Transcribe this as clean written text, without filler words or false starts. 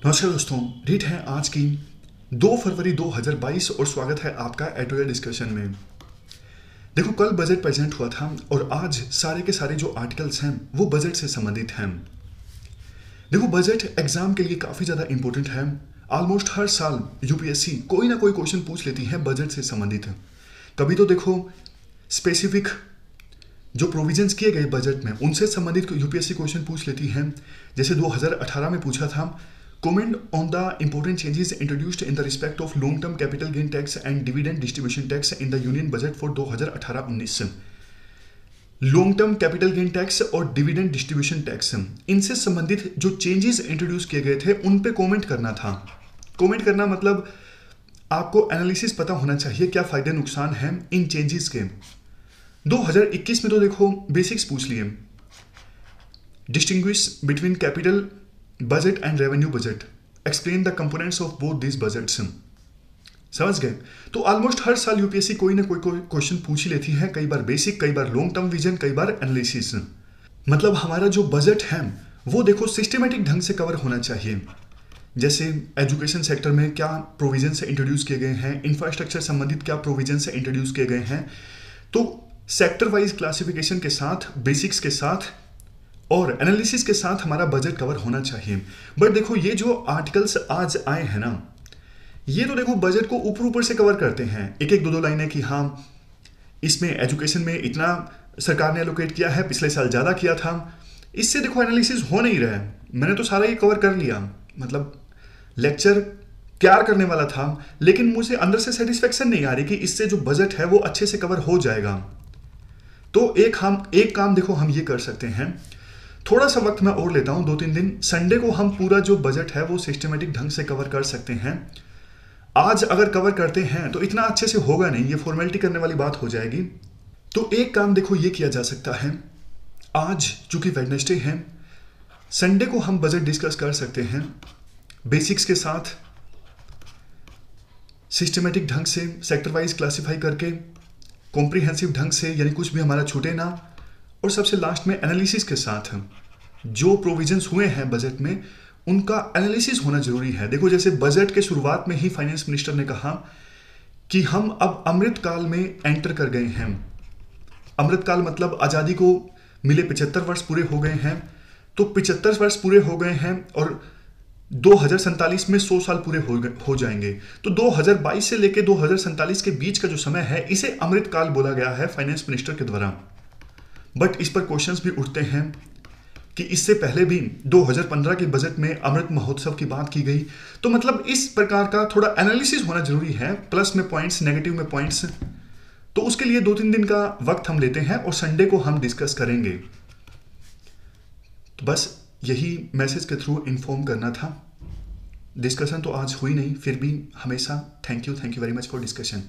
नमस्कार दोस्तों, डेट है आज की 2 फरवरी 2022 और स्वागत है आपका एडोयर डिस्कशन में। देखो, कल बजट प्रेजेंट हुआ था और आज सारे के सारे जो आर्टिकल्स हैं वो बजट से संबंधित हैं। देखो, बजट एग्जाम के लिए काफ़ी ज़्यादा इंपॉर्टेंट है। ऑलमोस्ट हर साल यूपीएससी कोई ना कोई क्वेश्चन पूछ लेती है बजट से संबंधित। कभी तो देखो स्पेसिफिक जो प्रोविजंस किए गए बजट में उनसे संबंधित यूपीएससी क्वेश्चन पूछ लेती है। जैसे 2018 में पूछा था, comment on the important changes introduced in the respect of long term capital gain tax and dividend distribution tax in the union budget for 2018-19। Long term capital gain tax और dividend distribution tax, इनसे संबंधित जो changes introduce किए गए थे उन पे comment करना था। कमेंट करना मतलब आपको एनालिसिस पता होना चाहिए क्या फायदे नुकसान हैं इन चेंजेस के। 2021 में तो देखो बेसिक्स पूछ लिए, distinguish between capital budget and revenue budget, explain the components of both this budgets. समझ गए? तो ऑलमोस्ट हर साल यूपीएससी कोई ना कोई क्वेश्चन पूछ ही लेती है, कई बार बेसिक, कई बार लॉन्ग टर्म विजन, कई बार एनालिसिस। मतलब हमारा जो बजट है वो देखो सिस्टमेटिक ढंग से कवर होना चाहिए। जैसे एजुकेशन सेक्टर में क्या प्रोविजन से इंट्रोड्यूस किए गए हैं, इंफ्रास्ट्रक्चर संबंधित क्या प्रोविजन से इंट्रोड्यूस किए गए हैं, तो सेक्टर वाइज क्लासिफिकेशन के साथ, बेसिक्स के साथ और एनालिसिस के साथ हमारा बजट कवर होना चाहिए। बट देखो ये जो आर्टिकल्स आज आए हैं ना, ये तो देखो बजट को ऊपर ऊपर से कवर करते हैं, एक एक दो दो लाइनें कि हाँ इसमें एजुकेशन में इतना सरकार ने एलोकेट किया है, पिछले साल ज़्यादा किया था। इससे देखो एनालिसिस हो नहीं रहा है। मैंने तो सारा ये कवर कर लिया, मतलब लेक्चर तैयार करने वाला था, लेकिन मुझे अंदर से सेटिस्फेक्शन नहीं आ रही कि इससे जो बजट है वो अच्छे से कवर हो जाएगा। तो एक काम देखो हम ये कर सकते हैं, थोड़ा सा वक्त मैं और लेता हूं, 2-3 दिन। संडे को हम पूरा जो बजट है वो सिस्टमेटिक ढंग से कवर कर सकते हैं। आज अगर कवर करते हैं तो इतना अच्छे से होगा नहीं, ये फॉर्मेलिटी करने वाली बात हो जाएगी। तो एक काम देखो ये किया जा सकता है, आज चूंकि वेडनेसडे है, संडे को हम बजट डिस्कस कर सकते हैं बेसिक्स के साथ, सिस्टमेटिक ढंग से सेक्टर वाइज क्लासीफाई करके, कॉम्प्रिहेंसिव ढंग से, यानी कुछ भी हमारा छूटे ना, और सबसे लास्ट में एनालिसिस के साथ जो प्रोविजंस हुए हैं बजट में उनका एनालिसिस होना जरूरी है। देखो जैसे बजट के शुरुआत में ही फाइनेंस मिनिस्टर ने कहा कि हम अब अमृतकाल में एंटर कर गए हैं। अमृतकाल मतलब आज़ादी को मिले 75 वर्ष पूरे हो गए हैं, तो 75 वर्ष पूरे हो गए हैं और 2047 में 100 साल पूरे हो जाएंगे। तो 2022 से लेकर 2047 के बीच का जो समय है इसे अमृतकाल बोला गया है फाइनेंस मिनिस्टर के द्वारा। बट इस पर क्वेश्चंस भी उठते हैं कि इससे पहले भी 2015 के बजट में अमृत महोत्सव की बात की गई। तो मतलब इस प्रकार का थोड़ा एनालिसिस होना जरूरी है, प्लस में पॉइंट्स, नेगेटिव में पॉइंट्स। तो उसके लिए 2-3 दिन का वक्त हम लेते हैं और संडे को हम डिस्कस करेंगे। तो बस यही मैसेज के थ्रू इन्फॉर्म करना था। डिस्कशन तो आज हुई नहीं, फिर भी हमेशा thank you very much for discussion.